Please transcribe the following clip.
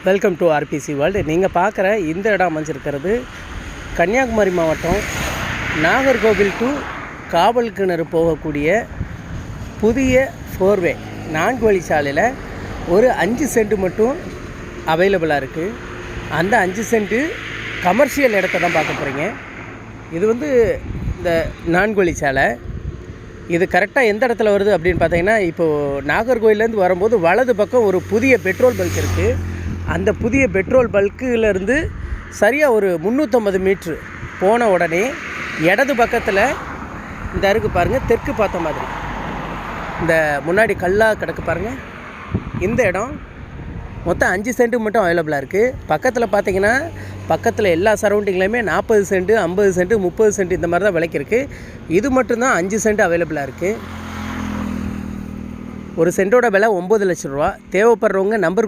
Welcome to RBC world. நீங்கள் பார்க்குற இந்த இடம் அமைஞ்சிருக்கிறது கன்னியாகுமரி மாவட்டம் நாகர்கோவில் டு காவல் கிணறு போகக்கூடிய புதிய 4-வே 4 வழி சாலையில் ஒரு 5 சென்ட் மட்டும் அவைலபிளாக இருக்குது. அந்த 5 சென்ட்டு கமர்ஷியல் இடத்த தான் பார்க்க போகிறீங்க. இது இந்த 4 வழி சாலை. இது கரெக்டாக எந்த இடத்துல வருது அப்படின்னு பார்த்தீங்கன்னா, இப்போது நாகர்கோவிலேருந்து வரும்போது வலது பக்கம் ஒரு புதிய பெட்ரோல் பல்க் இருக்குது. அந்த புதிய பெட்ரோல் பல்க்குலேருந்து சரியாக ஒரு 350 மீட்ரு போன உடனே இடது பக்கத்தில் இந்த அருக்கு பாருங்கள், தெற்கு பார்த்த மாதிரி இந்த முன்னாடி கல்லாக கிடக்கு பாருங்கள். இந்த இடம் மொத்தம் 5 சென்ட்டு மட்டும் அவைலபிளாக இருக்குது. பக்கத்தில் பார்த்தீங்கன்னா பக்கத்தில் எல்லா சரௌண்டிங்லேயுமே 40 சென்ட்டு 50 சென்ட்டு 30 சென்ட் இந்த மாதிரி தான் விலைக்கு இருக்குது. இது மட்டும்தான் 5 சென்ட் அவைலபிளாக இருக்குது. ஒரு சென்ட்டோட விலை 9 லட்ச ரூபா. தேவைப்படுறவங்க நம்பர்